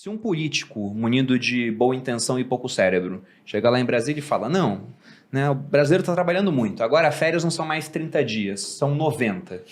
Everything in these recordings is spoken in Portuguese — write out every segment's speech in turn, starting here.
Se um político munido de boa intenção e pouco cérebro chega lá em Brasília e fala, não, né, o brasileiro está trabalhando muito, agora férias não são mais 30 dias, são 90.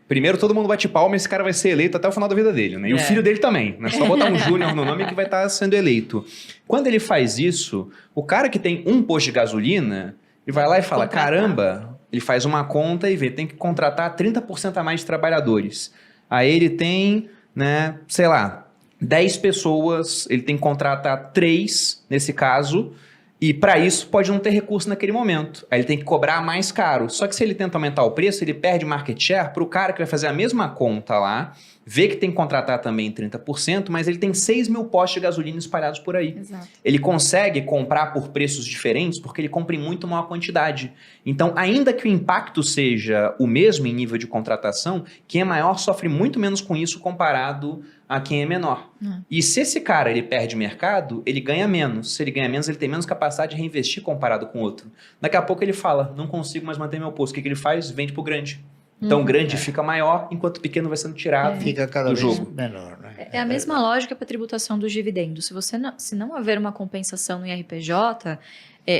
Primeiro todo mundo bate palma e esse cara vai ser eleito até o final da vida dele, né? E o filho dele também, né? Só botar um júnior no nome que vai estar sendo eleito. Quando ele faz isso, o cara que tem um posto de gasolina, ele vai lá e fala, caramba, ele faz uma conta e vê, tem que contratar 30% a mais de trabalhadores. Aí ele tem, né, sei lá, 10 pessoas, ele tem que contratar 3, nesse caso, e para isso pode não ter recurso naquele momento. Aí ele tem que cobrar mais caro. Só que se ele tenta aumentar o preço, ele perde market share para o cara que vai fazer a mesma conta lá, vê que tem que contratar também 30%, mas ele tem 6 mil postos de gasolina espalhados por aí. Exato. Ele consegue comprar por preços diferentes porque ele compra em muito maior quantidade. Então, ainda que o impacto seja o mesmo em nível de contratação, quem é maior sofre muito menos com isso comparado a quem é menor. E se esse cara ele perde mercado, ele ganha menos. Se ele ganha menos, ele tem menos capacidade de reinvestir comparado com o outro. Daqui a pouco ele fala, não consigo mais manter meu posto. O que ele faz? Vende pro grande. Então o grande fica maior, enquanto o pequeno vai sendo tirado fica cada do vez jogo. menor. Né? É a mesma lógica para a tributação dos dividendos. Se não haver uma compensação no IRPJ,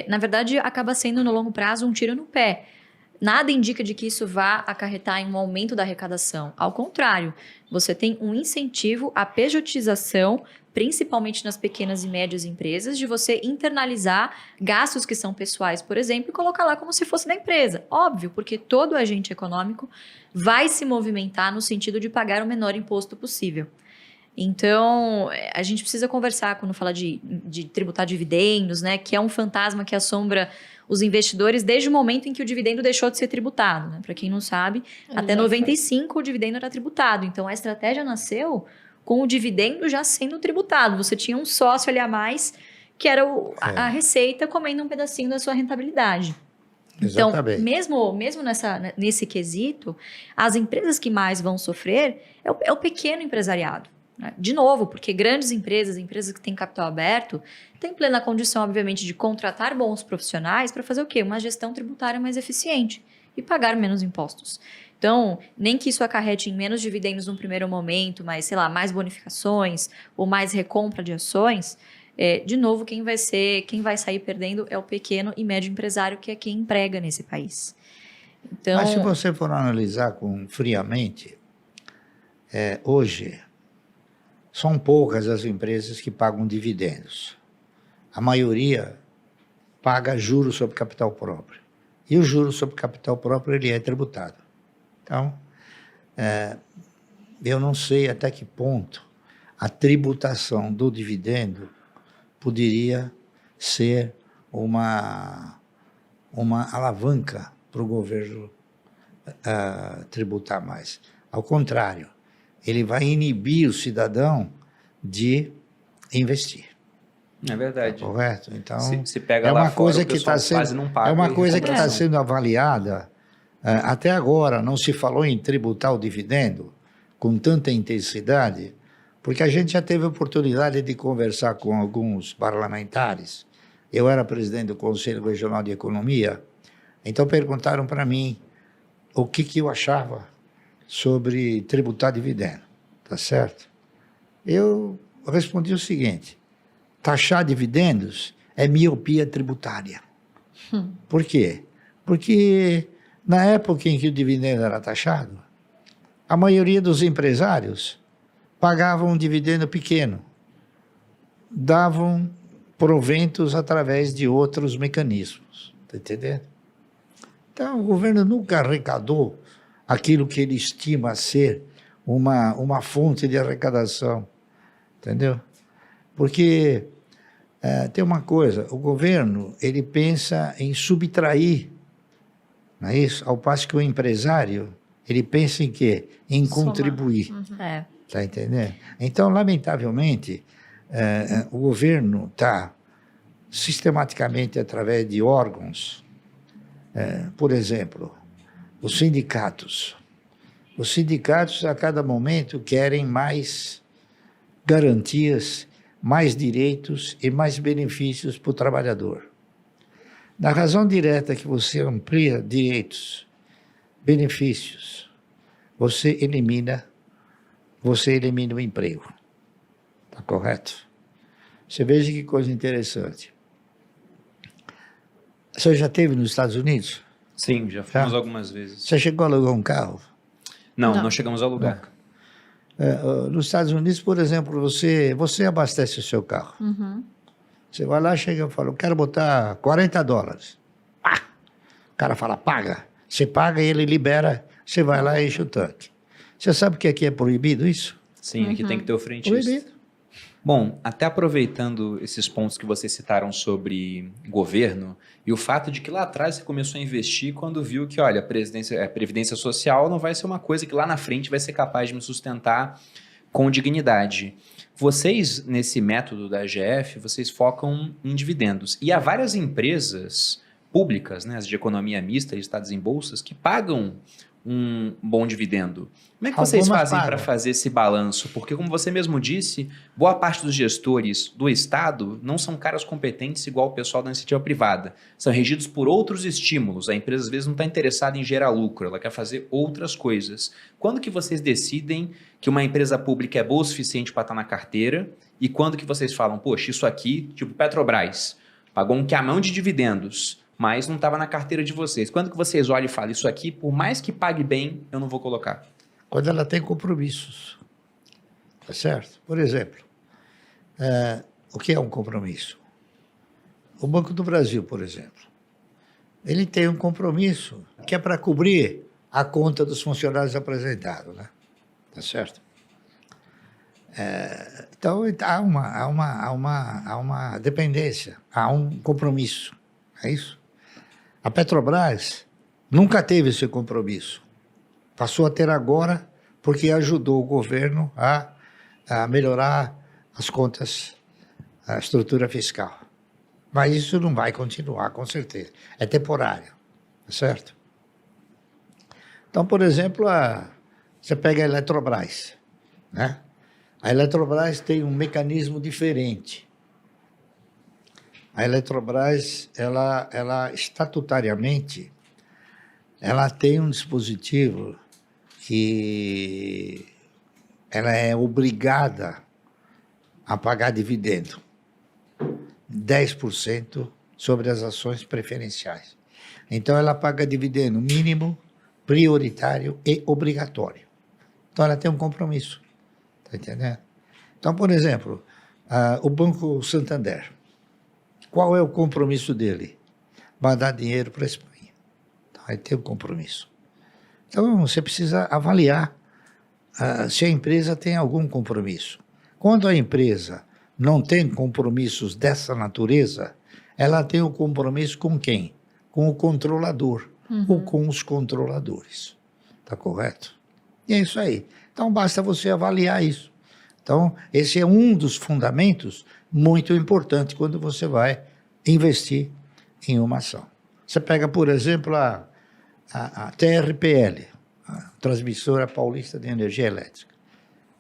na verdade acaba sendo no longo prazo um tiro no pé. Nada indica de que isso vá acarretar em um aumento da arrecadação. Ao contrário, você tem um incentivo à pejotização, principalmente nas pequenas e médias empresas, de você internalizar gastos que são pessoais, por exemplo, e colocar lá como se fosse da empresa. Óbvio, porque todo agente econômico vai se movimentar no sentido de pagar o menor imposto possível. Então, a gente precisa conversar quando fala de tributar dividendos, né, que é um fantasma que assombra os investidores desde o momento em que o dividendo deixou de ser tributado. Né? Para quem não sabe, até 95 o dividendo era tributado. Então, a estratégia nasceu com o dividendo já sendo tributado. Você tinha um sócio ali a mais, que era a receita comendo um pedacinho da sua rentabilidade. Então, mesmo nesse quesito, as empresas que mais vão sofrer é o pequeno empresariado. Né? De novo, porque grandes empresas que têm capital aberto, têm plena condição, obviamente, de contratar bons profissionais para fazer o quê? Uma gestão tributária mais eficiente e pagar menos impostos. Então, nem que isso acarrete em menos dividendos num primeiro momento, mas, sei lá, mais bonificações ou mais recompra de ações, de novo, quem vai sair perdendo é o pequeno e médio empresário, que é quem emprega nesse país. Então, mas se você for analisar friamente, hoje são poucas as empresas que pagam dividendos. A maioria paga juros sobre capital próprio. E o juro sobre capital próprio ele é tributado. Então, eu não sei até que ponto a tributação do dividendo poderia ser uma alavanca para o governo tributar mais. Ao contrário, ele vai inibir o cidadão de investir. É verdade. Tá correto? Então, se pega lá fora, o pessoal quase não paga. É uma coisa que está sendo avaliada. Até agora não se falou em tributar o dividendo com tanta intensidade, porque a gente já teve a oportunidade de conversar com alguns parlamentares. Eu era presidente do Conselho Regional de Economia, então perguntaram para mim o que eu achava sobre tributar dividendo, tá certo? Eu respondi o seguinte: taxar dividendos é miopia tributária. Por quê? Porque na época em que o dividendo era taxado, a maioria dos empresários pagavam um dividendo pequeno, davam proventos através de outros mecanismos, tá entendendo? Então o governo nunca arrecadou aquilo que ele estima ser uma fonte de arrecadação, entendeu? Porque tem uma coisa, o governo ele pensa em subtrair, não é isso? Ao passo que o empresário ele pensa em quê? Em contribuir, tá entendendo? Então, lamentavelmente, o governo está sistematicamente através de órgãos, por exemplo, os sindicatos a cada momento querem mais garantias, mais direitos e mais benefícios para o trabalhador. Na razão direta que você amplia direitos, benefícios, você elimina o emprego. Está correto? Você veja que coisa interessante. Você já esteve nos Estados Unidos? Sim, já fomos algumas vezes. Você chegou a alugar um carro? Não chegamos a alugar. Nos Estados Unidos, por exemplo, você abastece o seu carro. Você vai lá, chega e fala, eu quero botar $40. O cara fala, paga. Você paga e ele libera, você vai lá e enche o tanque. Você sabe que aqui é proibido isso? Sim, aqui tem que ter o frentista. Proibido. Bom, até aproveitando esses pontos que vocês citaram sobre governo e o fato de que lá atrás você começou a investir quando viu que, olha, a Previdência Social não vai ser uma coisa que lá na frente vai ser capaz de me sustentar com dignidade. Vocês, nesse método da AGF, vocês focam em dividendos. E há várias empresas públicas, né, as de economia mista, listadas em bolsas, que pagam um bom dividendo. Como é que vocês fazem para fazer esse balanço? Porque, como você mesmo disse, boa parte dos gestores do Estado não são caras competentes igual o pessoal da iniciativa privada. São regidos por outros estímulos. A empresa, às vezes, não está interessada em gerar lucro, ela quer fazer outras coisas. Quando que vocês decidem que uma empresa pública é boa o suficiente para estar na carteira e quando que vocês falam, poxa, isso aqui, tipo Petrobras, pagou um camão de dividendos, mas não estava na carteira de vocês. Quando que vocês olham e falam, isso aqui, por mais que pague bem, eu não vou colocar? Quando ela tem compromissos. Tá certo? Por exemplo, o que é um compromisso? O Banco do Brasil, por exemplo, ele tem um compromisso que é para cobrir a conta dos funcionários apresentados, né? Tá certo? Então, há uma dependência, há um compromisso. É isso? A Petrobras nunca teve esse compromisso. Passou a ter agora porque ajudou o governo a melhorar as contas, a estrutura fiscal. Mas isso não vai continuar, com certeza. É temporário, tá certo? Então, por exemplo, você pega a Eletrobras, né? A Eletrobras tem um mecanismo diferente. A Eletrobras, ela estatutariamente, ela tem um dispositivo que ela é obrigada a pagar dividendo, 10% sobre as ações preferenciais. Então, ela paga dividendo mínimo, prioritário e obrigatório. Então, ela tem um compromisso. Está entendendo? Então, por exemplo, o Banco Santander, qual é o compromisso dele? Mandar dinheiro para a Espanha. Então, aí tem um compromisso. Então, você precisa avaliar se a empresa tem algum compromisso. Quando a empresa não tem compromissos dessa natureza, ela tem o compromisso com quem? Com o controlador ou com os controladores. Está correto? E é isso aí. Então, basta você avaliar isso. Então, esse é um dos fundamentos muito importante quando você vai investir em uma ação. Você pega, por exemplo, a TRPL, a Transmissora Paulista de Energia Elétrica.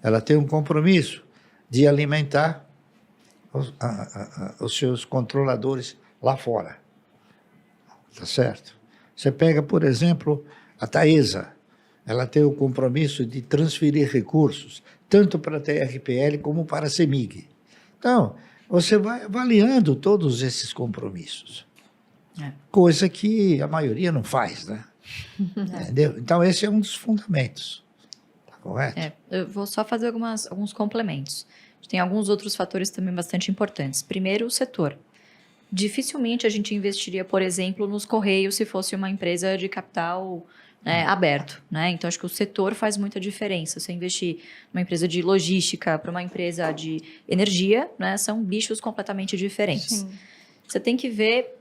Ela tem um compromisso de alimentar os seus controladores lá fora. Tá certo? Você pega, por exemplo, a Taesa. Ela tem o compromisso de transferir recursos, tanto para a TRPL como para a CEMIG. Então, você vai avaliando todos esses compromissos. Coisa que a maioria não faz, né? Entendeu? Então, esse é um dos fundamentos. Tá correto? Eu vou só fazer alguns complementos. Tem alguns outros fatores também bastante importantes. Primeiro, o setor. Dificilmente a gente investiria, por exemplo, nos Correios se fosse uma empresa de capital aberto, né? Então, acho que o setor faz muita diferença. Você investir numa empresa de logística para uma empresa de energia, né? São bichos completamente diferentes. Sim. Você tem que ver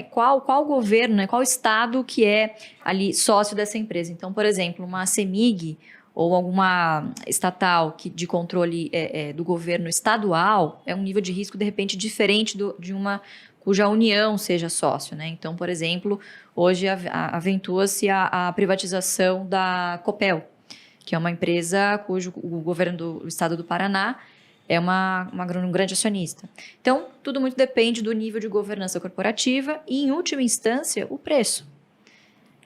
qual governo, né? Qual estado que é ali sócio dessa empresa. Então, por exemplo, uma CEMIG ou alguma estatal de controle do governo estadual é um nível de risco, de repente, diferente de uma cuja União seja sócio, né? Então, por exemplo, hoje aventua-se a privatização da Copel, que é uma empresa cujo o governo do estado do Paraná é um grande acionista. Então, tudo muito depende do nível de governança corporativa e, em última instância, o preço.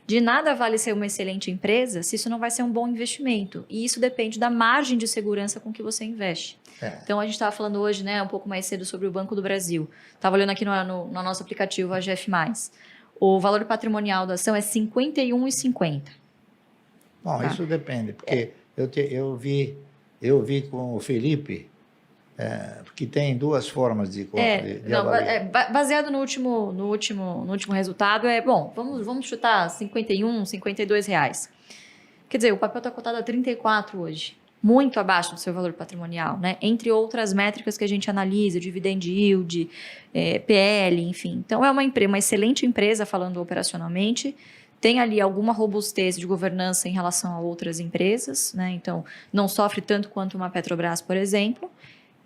De nada vale ser uma excelente empresa se isso não vai ser um bom investimento. E isso depende da margem de segurança com que você investe. Então, a gente estava falando hoje, né, um pouco mais cedo sobre o Banco do Brasil. Estava olhando aqui no nosso aplicativo, a GF+. O valor patrimonial da ação é R$ 51,50. Bom, Tá. isso depende, porque eu vi com o Felipe, que tem duas formas de avaliar. Baseado no último resultado, vamos chutar R$ 51, R$ 52 reais. Quer dizer, o papel está cotado a 34 hoje, muito abaixo do seu valor patrimonial, né? Entre outras métricas que a gente analisa, dividend yield, PL, enfim. Então, é uma excelente empresa, falando operacionalmente, tem ali alguma robustez de governança em relação a outras empresas, né? Então, não sofre tanto quanto uma Petrobras, por exemplo.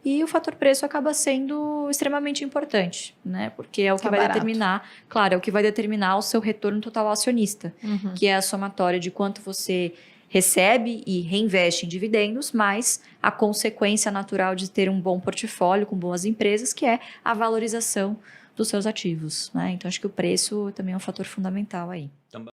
E o fator preço acaba sendo extremamente importante, né? Porque é o que vai determinar, claro, é o que vai determinar o seu retorno total ao acionista, que é a somatória de quanto você recebe e reinveste em dividendos, mais a consequência natural de ter um bom portfólio com boas empresas, que é a valorização dos seus ativos, né? Então, acho que o preço também é um fator fundamental aí.